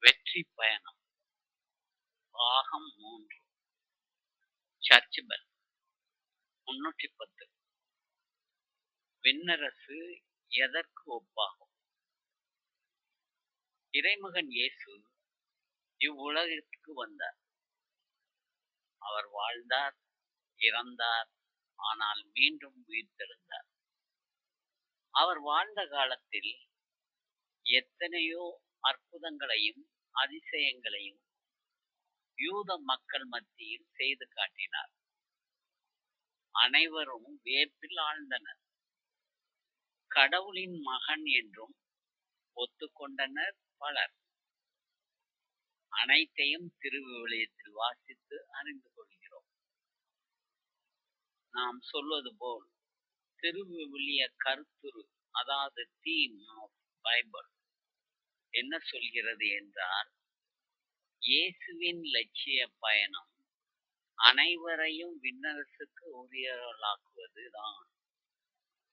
வெற்றி பயணம் பாகம் 3 சர்ச் பெல் 310 விண்ணரசு எதற்கு ஒப்பாகும்? இறைமகன் இயேசு இவ்வுலகிற்கு வந்தார். அவர் வாழ்ந்தார், இறந்தார், ஆனால் மீண்டும் உயிர்த்தெழுந்தார். அவர் வாழ்ந்த காலத்தில் எத்தனையோ அற்புதங்களையும் அதிசயங்களையும் யூத மக்கள் மத்தியில் செய்து காட்டினார். அனைவரும் வியப்பில் ஆழ்ந்தனர். கடவுளின் மகன் என்றும் ஒத்துக்கொண்டனர் பலர். அனைத்தையும் திருவிவிலியத்தில் வாசித்து அறிந்து கொள்கிறோம். நாம் சொல்வது போல் திருவிவிலிய கருத்துரு, அதாவது தீம் ஆஃப் பைபிள் என்ன சொல்கிறது என்றால், இயேசுவின் லட்சிய பயணம் அனைவரையும் விண்ணரசுக்கு உரியவர்களாக்குவதுதான்.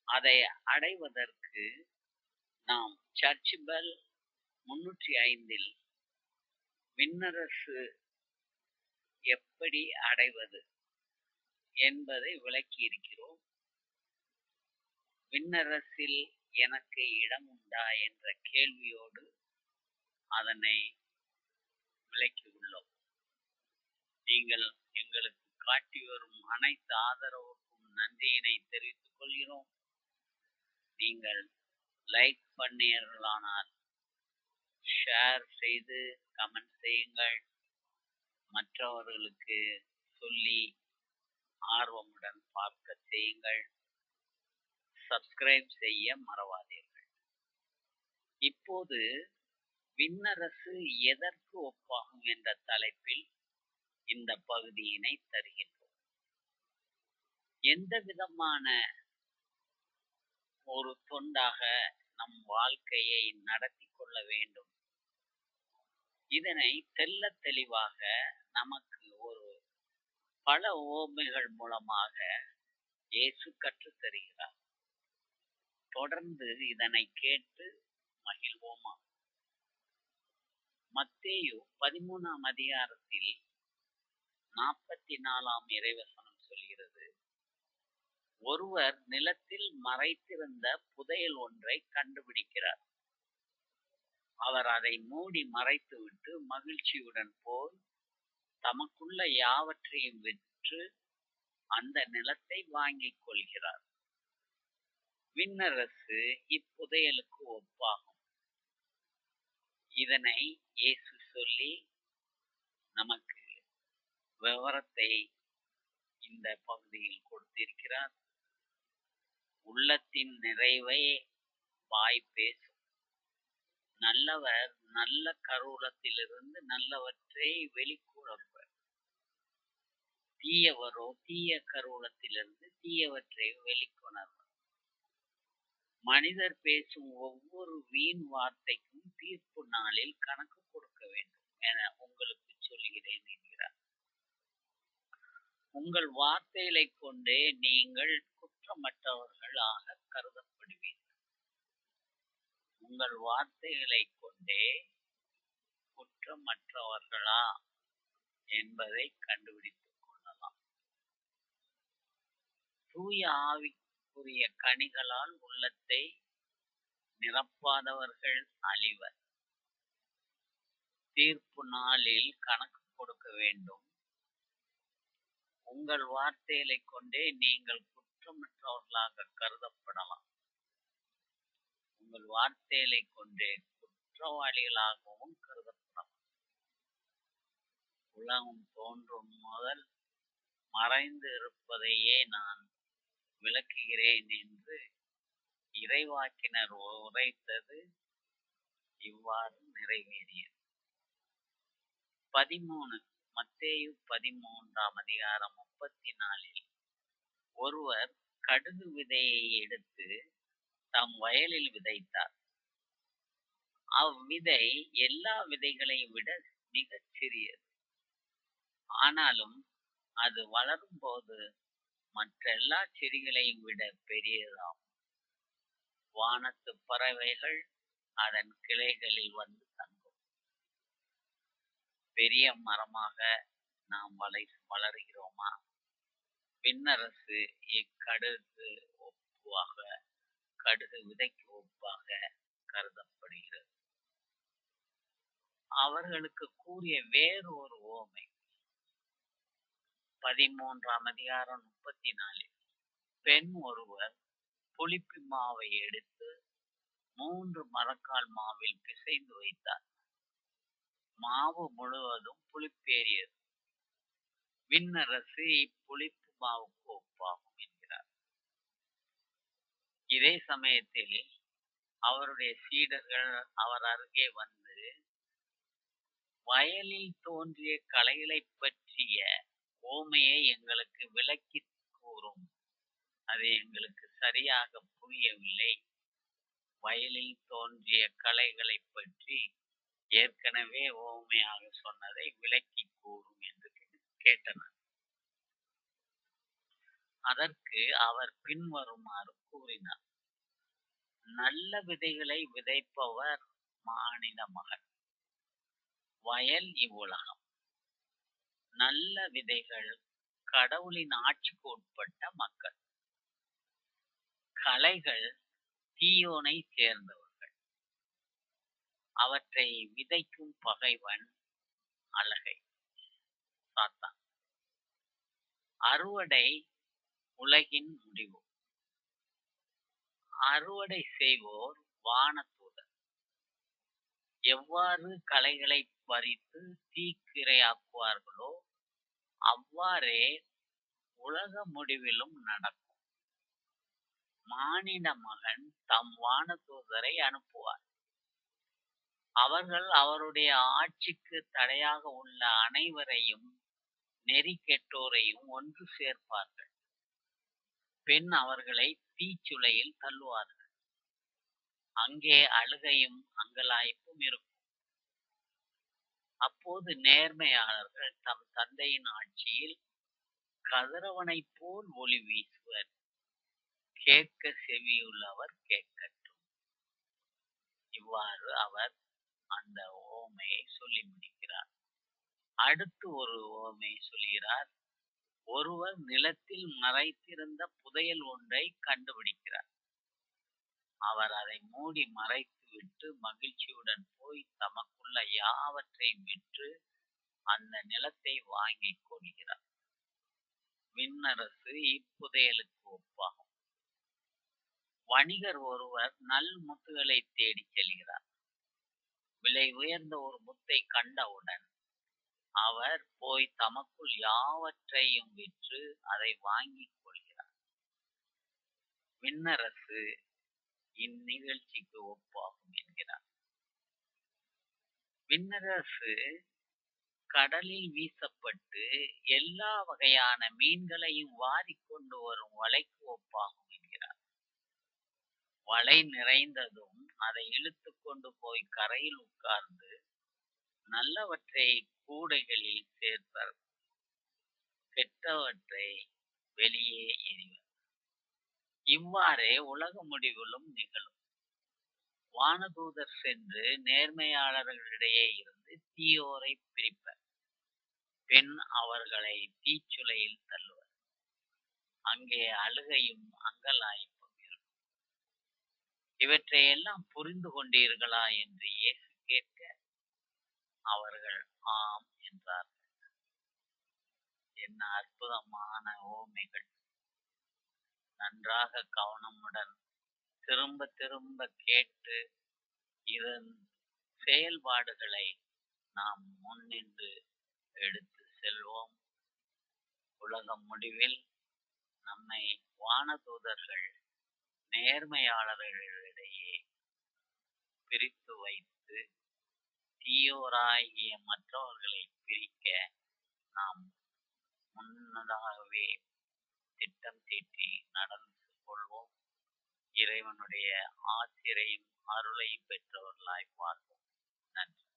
அதை அடைவதற்கு நாம் சர்ச் பெல் 305 விண்ணரசு எப்படி அடைவது என்பதை விளக்கியிருக்கிறோம். விண்ணரசில் எனக்கு இடம் உண்டா என்ற கேள்வியோடு அதனை விளக்கியுள்ளோம். நீங்கள் எங்களுக்கு காட்டி வரும் அனைத்து ஆதரவுக்கும் நன்றியினை தெரிவித்துக் கொள்கிறோம். நீங்கள் லைக் பண்ணீர்களானால் ஷேர் செய்து கமெண்ட் செய்யுங்கள். மற்றவர்களுக்கு சொல்லி ஆர்வமுடன் பார்க்க செய்யுங்கள். சப்ஸ்கிரைப் செய்ய மறவாதீர்கள். இப்போது விண்ணரசு எதற்கு ஒப்பாகும் என்ற தலைப்பில் இந்த பகுதியினை தருகின்றோம். எந்த விதமான ஒரு தொண்டாக நம் வாழ்க்கையை நடத்தி கொள்ள வேண்டும், இதனை தெள்ள தெளிவாக நமக்கு ஒரு பல உவமைகள் மூலமாக இயேசு கற்றுத் தருகிறார். தொடர்ந்து இதனை கேட்டு மகிழ்வோமா. மத்தேயு 13ஆம் அதிகாரத்தில் 44ஆம் இறைவசனம் சொல்கிறது, ஒருவர் நிலத்தில் மறைத்திருந்த புதையல் ஒன்றை கண்டுபிடிக்கிறார். அவர் அதை மூடி மறைத்துவிட்டு மகிழ்ச்சியுடன் போய் தமக்குள்ள யாவற்றையும் விற்று அந்த நிலத்தை வாங்கிக் கொள்கிறார். விண்ணரசு இப்புதையலுக்கு ஒப்பாகும். இதனை இயேசு சொல்லி நமக்கு விவரத்தை இந்த பகுதியில் கொடுத்திருக்கிறார். உள்ளத்தின் நிறைவை வாய் பேசும். நல்லவர் நல்ல கருவூலத்திலிருந்து நல்லவற்றை வெளிக்கொணர்வர். தீயவரோ தீய கருவூலத்திலிருந்து தீயவற்றை வெளிக்கொணர்வர். மனிதர் பேசும் ஒவ்வொரு வீண் வார்த்தைக்கும் தீர்ப்பு நாளில் கணக்கு கொடுக்க வேண்டும் என உங்களுக்கு சொல்கிறேன் என்கிறார். உங்கள் வார்த்தைகளை கொண்டே நீங்கள் குற்றமற்றவர்களாக கருதப்படுவீர்கள். உங்கள் வார்த்தைகளை கொண்டே குற்றமற்றவர்களா என்பதை கண்டுபிடித்துக் கொள்ளலாம். தூய ஆவிக்குரிய கனிகளால் உள்ளத்தை நிரப்பாதவர்கள் அழிவர். தீர்ப்பு நாளில் கணக்கு கொடுக்க வேண்டும். உங்கள் வார்த்தைகளை கொண்டே நீங்கள் குற்றமற்றவர்களாக கருதப்படலாம். உங்கள் வார்த்தைகளை கொண்டே குற்றவாளிகளாகவும் கருதப்படலாம். உலகம் தோன்றும் முதல் மறைந்து இருப்பதையே நான் விளக்குகிறேன் என்று இறைவாக்கினர் உரைத்தது இவ்வாறு நிறைவேறியது. 13 மத்தேயு 13ஆம் அதிகாரம் 34 ஒருவர் கடுகு விதையை எடுத்து தம் வயலில் விதைத்தார். அவ்விதை எல்லா விதைகளையும் விட மிகச் சிறியது. ஆனாலும் அது வளரும் போது மற்றெல்லா செடிகளையும் விட பெரியதாகும். வானத்து பறவைகள் அதன் கிளைகளில் வந்து தங்கும். பெரிய மரமாக நாம் வளருகிறோமா? விண்ணரசு இக்கடுகு ஒப்புவாக, கடுகு விதைக்கு ஒப்பாக கருதப்படுகிறது. அவர்களுக்கு கூறிய வேறு ஒரு உவமை 13ஆம் அதிகாரம் 34. பெண் ஒருவர் புளிப்பு மாவை எடுத்து 3 மரக்கால் மாவில் பிசைந்து வைத்தார். மாவு முழுவதும் புளிப்பேறியது. விண்ணரசு இப்புளிப்பு மாவுக்கு ஒப்பாகும் என்கிறார். இதே சமயத்தில் அவருடைய சீடர்கள் அவர் அருகே வந்து, வயலில் தோன்றிய களைகளைப் பற்றிய உவமையை எங்களுக்கு விளக்கிக் கூறும். அது எங்களுக்கு சரியாக புரியவில்லை. வயலில் தோன்றிய களைகளைப் பற்றி ஏற்கனவே உவமையாக சொன்னதை விளக்கிக் கூறும் என்று கேட்டனர். அதற்கு அவர் பின்வருமாறு கூறினார்: நல்ல விதைகளை விதைப்பவர் மானிட மகன். வயல் இவ்வுலகம். நல்ல விதைகள் கடவுளின் ஆட்சிக்கு உட்பட்ட மக்கள். களைகள் தீயோனை சேர்ந்தவர்கள். அவற்றை விதைக்கும் பகைவன் அலகை, சாத்தான். அறுவடை உலகின் முடிவு. அறுவடை செய்வோர் வானதூதர். எவ்வாறு களைகளை பறித்து தீக்கிரையாக்குவார்களோ அவ்வாறே உலக முடிவிலும் நடக்கும். மானிட மகன் தம் வானதூதரை அனுப்புவார். அவர்கள் அவருடைய ஆட்சிக்கு தடையாக உள்ள அனைவரையும், நெறி கெட்டோரையும் ஒன்று சேர்ப்பார்கள். பின் அவர்களை தீச்சுளையில் தள்ளுவார்கள். அங்கே அழுகையும் அங்கலாய்ப்பும் இருக்கும். அப்போது நேர்மையாளர்கள் தம் தந்தையின் ஆட்சியில் கதிரவனைப் போல் ஒளி வீசுவர். கேட்க செவியுள்ளவர் கேட்கட்டும். இவ்வாறு அவர் அந்த உவமையை சொல்லி முடிக்கிறார். அடுத்து ஒரு உவமையை சொல்கிறார். ஒருவர் நிலத்தில் மறைத்திருந்த புதையல் ஒன்றை கண்டுபிடிக்கிறார். அவர் அதை மூடி மறைத்துவிட்டு மகிழ்ச்சியுடன் போய் தமக்குள்ள யாவற்றையும் விற்று அந்த நிலத்தை வாங்கிக் கொள்கிறார். விண்ணரசு இப்புதையலுக்கு ஒப்பாகும். வணிகர் ஒருவர் நல் முத்துகளை தேடிச் செல்கிறார். விலை உயர்ந்த ஒரு முத்தை கண்டவுடன் அவர் போய் தமக்குள் யாவற்றையும் விற்று அதை வாங்கிக் கொள்கிறார். விண்ணரசு இந்நிகழ்ச்சிக்கு ஒப்பாகும் என்கிறார். விண்ணரசு கடலில் வீசப்பட்டு எல்லா வகையான மீன்களையும் வாரிக்கொண்டு வரும் வலைக்கு ஒப்பாகும் என்கிறார். வலை நிறைந்ததும் அதை இழுத்துக் கொண்டு போய் கரையில் உட்கார்ந்து நல்லவற்றை கூடைகளில் சேர்ப்பர், கெட்டவற்றை வெளியே எறிவர். இவ்வாறே உலக முடிவிலும் நிகழும். வானதூதர் சென்று நேர்மையாளர்களிடையே இருந்து தீயோரை பிரிப்பர். பின் அவர்களை தீச்சுளையில் தள்ளுவர். அங்கே அழுகையும் அங்கலாய்ப்பும் இருக்கும். இவற்றையெல்லாம் புரிந்து கொண்டீர்களா என்று இயேசு கேட்க அவர்கள் ஆம் என்றார்கள். என்ன அற்புதமான உவமைகள்! நன்றாக கவனமுடன் திரும்ப திரும்ப கேட்டு இதன் செயல்பாடுகளை நாம் முன்னின்று எடுத்து செல்வோம். உலக முடிவில் நம்மை வானதூதர்கள் நேர்மையாளர்களிடையே பிரித்து வைத்து தீயோராகிய மற்றவர்களை பிரிக்க நாம் முன்னதாகவே திட்டம் தீட்டி நடந்து கொள்வோம். இறைவனுடைய ஆசிரையும் அருளையும் பெற்றவர்களாய் வாழ்வோம். நன்றி.